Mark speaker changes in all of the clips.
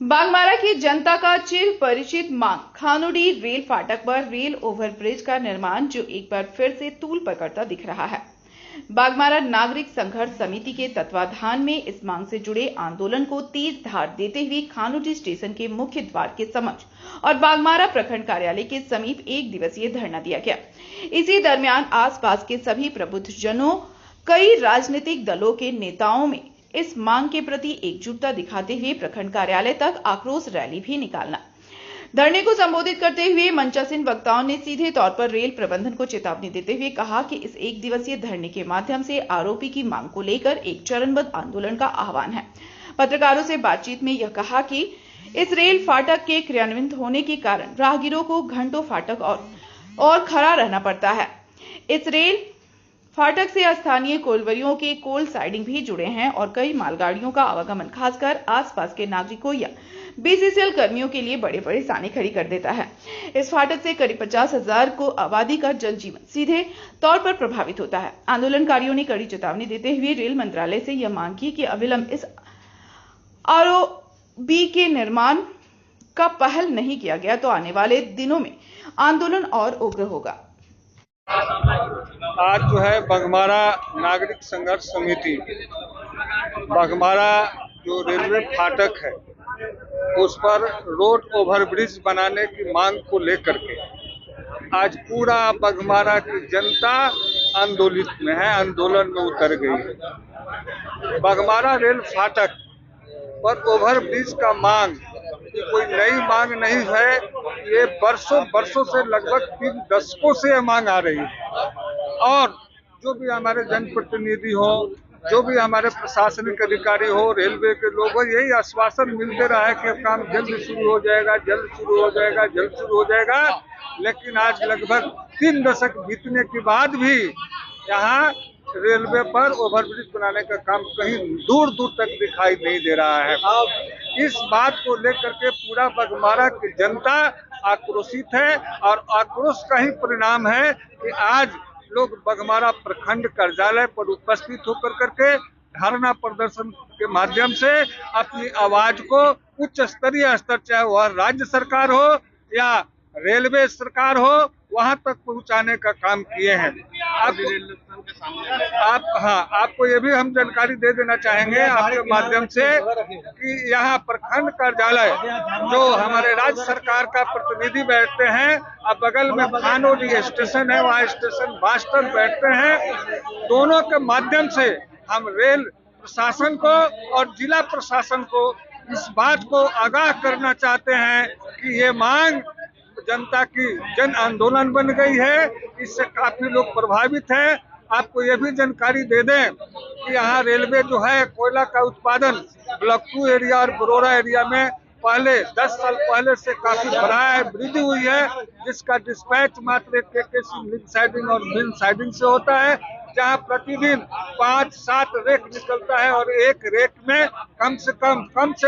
Speaker 1: बागमारा की जनता का चिर परिचित मांग खानुडी रेल फाटक पर रेल ओवरब्रिज का निर्माण जो एक बार फिर से तूल पकड़ता दिख रहा है। बागमारा नागरिक संघर्ष समिति के तत्वाधान में इस मांग से जुड़े आंदोलन को तेज धार देते हुए खानुडी स्टेशन के मुख्य द्वार के समक्ष और बागमारा प्रखंड कार्यालय के समीप एक दिवसीय धरना दिया गया। इसी दरमियान आसपास के सभी प्रबुद्धजनों, कई राजनीतिक दलों के नेताओं में इस मांग के प्रति एकजुटता दिखाते हुए प्रखंड कार्यालय तक आक्रोश रैली भी निकालना। धरने को संबोधित करते हुए मंचासीन वक्ताओं ने सीधे तौर पर रेल प्रबंधन को चेतावनी देते हुए कहा कि इस एक दिवसीय धरने के माध्यम से आरोपी की मांग को लेकर एक चरणबद्ध आंदोलन का आह्वान है। पत्रकारों से बातचीत में यह कहा कि इस रेल फाटक के क्रियान्वित होने के कारण राहगीरों को घंटों फाटक और खड़ा रहना पड़ता है। इस रेल फाटक से स्थानीय कोलवरियों के कोल साइडिंग भी जुड़े हैं और कई मालगाड़ियों का आवागमन खासकर आसपास के नागरिकों या बीसीसीएल कर्मियों के लिए बड़े परेशानी खड़ी कर देता है। इस फाटक से करीब 50,000 को आबादी का जनजीवन सीधे तौर पर प्रभावित होता है। आंदोलनकारियों ने कड़ी चेतावनी देते हुए रेल मंत्रालय से यह मांग की कि अविलंब इस आरओबी के निर्माण का पहल नहीं किया गया तो आने वाले दिनों में आंदोलन और उग्र होगा।
Speaker 2: आज जो है बागमारा नागरिक संघर्ष समिति बागमारा जो रेलवे फाटक है उस पर रोड ओवरब्रिज बनाने की मांग को लेकर के आज पूरा बागमारा की जनता आंदोलित में है, आंदोलन में उतर गई है। बागमारा रेल फाटक पर ओवरब्रिज का मांग कोई नई मांग नहीं है, ये बरसों से लगभग 3 दशकों से यह मांग आ रही है। और जो भी हमारे जनप्रतिनिधि हो, जो भी हमारे प्रशासनिक अधिकारी हो, रेलवे के लोग हो, यही आश्वासन मिलते रहा है कि काम जल्द शुरू हो जाएगा, जल्द शुरू हो जाएगा, जल्द शुरू हो जाएगा। लेकिन आज लगभग 3 दशक बीतने के बाद भी यहाँ रेलवे पर ओवरब्रिज बनाने का काम कहीं दूर दूर तक दिखाई नहीं दे रहा है। इस बात को लेकर के पूरा बागमारा की जनता आक्रोशित है और आक्रोश का ही परिणाम है कि आज लोग बागमारा प्रखंड कार्यालय पर उपस्थित होकर करके धरना प्रदर्शन के माध्यम से अपनी आवाज को उच्च स्तरीय स्तर, चाहे वह राज्य सरकार हो या रेलवे सरकार हो, वहां तक पहुंचाने का काम किए हैं। आपको ये भी हम जानकारी दे देना चाहेंगे आपके माध्यम से कि यहाँ प्रखंड कार्यालय जो हमारे राज्य सरकार का प्रतिनिधि बैठते हैं, अब बगल में खानुडी स्टेशन है, वहाँ स्टेशन मास्टर बैठते हैं। दोनों के माध्यम से हम रेल प्रशासन को और जिला प्रशासन को इस बात को आगाह करना चाहते हैं कि ये मांग जनता की जन आंदोलन बन गई है। इससे काफी लोग प्रभावित हैं। आपको ये भी जानकारी दे दें कि यहाँ रेलवे जो है कोयला का उत्पादन ब्लॉक 2 एरिया और बरोड़ा एरिया में पहले 10 साल पहले से काफी बढ़ा है, वृद्धि हुई है, जिसका डिस्पैच मात्र केकेसी लिंक साइडिंग और मिल साइडिंग से होता है, जहां प्रतिदिन 5-7 रेक निकलता है और एक रेक में कम से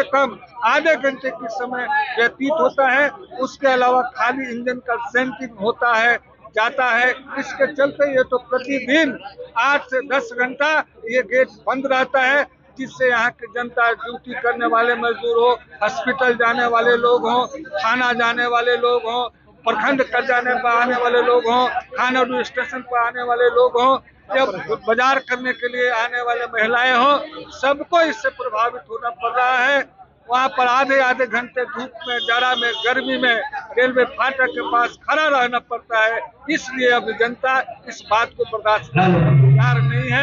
Speaker 2: कम आधे घंटे की समय व्यतीत होता है। उसके अलावा खाली इंजन का सेंटिंग होता है, जाता है। इसके चलते ये तो प्रतिदिन 8 से 10 घंटा ये गेट बंद रहता है, जिससे यहाँ की जनता, ड्यूटी करने वाले मजदूर हो, हॉस्पिटल जाने वाले लोग हों, थाना जाने वाले लोग हों, प्रखंड कर जाने पर आने वाले लोग हों, खानुडी स्टेशन पर आने वाले लोग हों, या बाजार करने के लिए आने वाले महिलाएं हों, सबको इससे प्रभावित होना पड़ रहा है। वहाँ पर आधे घंटे धूप में, जाड़ा में, गर्मी में रेलवे फाटक के पास खड़ा रहना पड़ता है। इसलिए अब जनता इस बात को बर्दाश्त करने को तैयार नहीं है।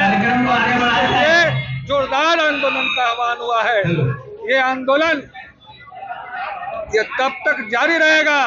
Speaker 2: ये जोरदार आंदोलन का आह्वान हुआ है। ये आंदोलन ये तब तक जारी रहेगा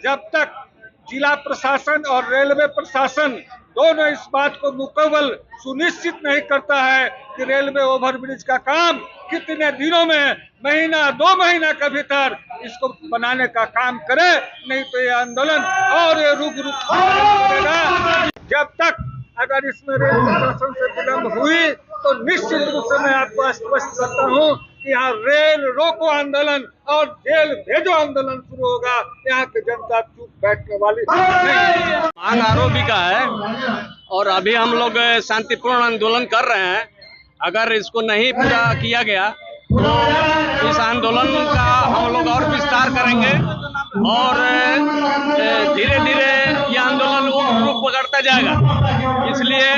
Speaker 2: जब तक जिला प्रशासन और रेलवे प्रशासन दोनों इस बात को मुकम्मल सुनिश्चित नहीं करता है कि रेलवे ओवरब्रिज का काम कितने दिनों में, महीना 2 महीना के भीतर इसको बनाने का काम करे, नहीं तो ये आंदोलन और ये रुक करेगा। जब तक अगर इसमें रेल प्रशासन से विलम्ब हुई तो निश्चित रूप से मैं आपको स्पष्ट करता हूँ कि यहाँ रेल रोको आंदोलन और जेल भेजो आंदोलन शुरू होगा। यहाँ की जनता चुप बैठने वाली नहीं।
Speaker 3: मांग आरोपी का है और अभी हम लोग शांतिपूर्ण आंदोलन कर रहे हैं। अगर इसको नहीं पूरा किया गया तो इस आंदोलन का हम लोग और विस्तार करेंगे और धीरे धीरे ये आंदोलन रूप पकड़ता जाएगा। इसलिए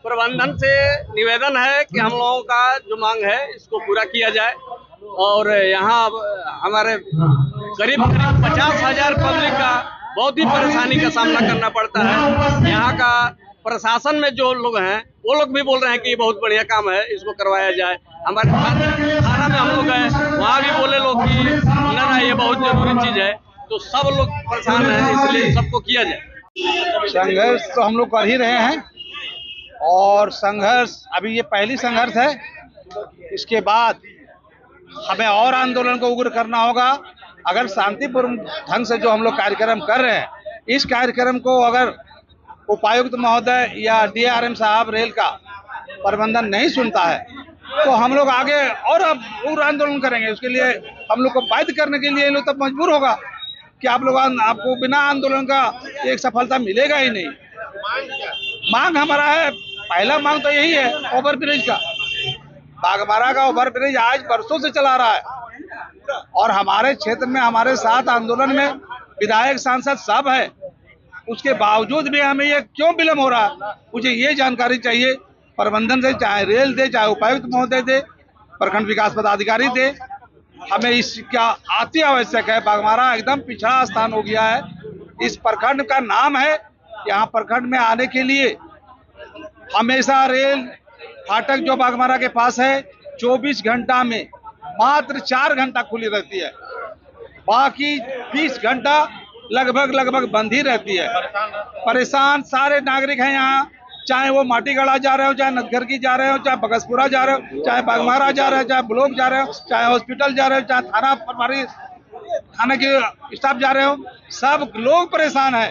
Speaker 3: प्रबंधन से निवेदन है कि हम लोगों का जो मांग है इसको पूरा किया जाए। और यहाँ हमारे करीब 50,000 पब्लिक का बहुत ही परेशानी का सामना करना पड़ता है। यहाँ का प्रशासन में जो लोग हैं वो लोग भी बोल रहे हैं कि ये बहुत बढ़िया काम है, इसको करवाया जाए। हमारे थाना में हम लोग हैं, वहाँ भी बोले लोग कि ना ये बहुत जरूरी चीज है, तो सब लोग परेशान हैं, इसलिए सबको किया जाए।
Speaker 4: संघर्ष तो हम लोग कर ही रहे हैं और संघर्ष अभी ये पहली संघर्ष है। इसके बाद हमें और आंदोलन को उग्र करना होगा। अगर शांतिपूर्ण ढंग से जो हम लोग कार्यक्रम कर रहे हैं, इस कार्यक्रम को अगर उपायुक्त महोदय या डीआरएम साहब रेल का प्रबंधन नहीं सुनता है तो हम लोग आगे और अब उग्र आंदोलन करेंगे। उसके लिए हम लोग को बाध्य करने के लिए ये लोग तब मजबूर होगा कि आपको बिना आंदोलन का एक सफलता मिलेगा ही नहीं। मांग हमारा है, पहला मांग तो यही है ओवर ब्रिज का। बागमारा का ओवर ब्रिज आज बरसों से चला रहा है और हमारे क्षेत्र में हमारे साथ आंदोलन में विधायक सांसद सब है, उसके बावजूद भी हमें ये क्यों विलम्ब हो रहा है, मुझे ये जानकारी चाहिए प्रबंधन से, चाहे रेल दे, चाहे उपायुक्त महोदय दे, प्रखंड विकास पदाधिकारी दे। हमें इसका अति आवश्यक है। बागमारा एकदम पिछड़ा स्थान हो गया है। इस प्रखंड का नाम है, यहाँ प्रखंड में आने के लिए हमेशा रेल फाटक जो बागमारा के पास है 24 घंटा में मात्र 4 घंटा खुली रहती है, बाकी 20 घंटा लगभग बंद ही रहती है। परेशान सारे नागरिक हैं यहाँ, चाहे वो माटीगढ़ा जा रहे हो, चाहे नदगरकी जा रहे हो, चाहे बगसपुरा जा रहे हो, चाहे बागमारा जा रहे हो, चाहे ब्लॉक जा रहे हो, चाहे हॉस्पिटल जा रहे हो, चाहे थाना के स्टाफ जा रहे हो, सब लोग परेशान है।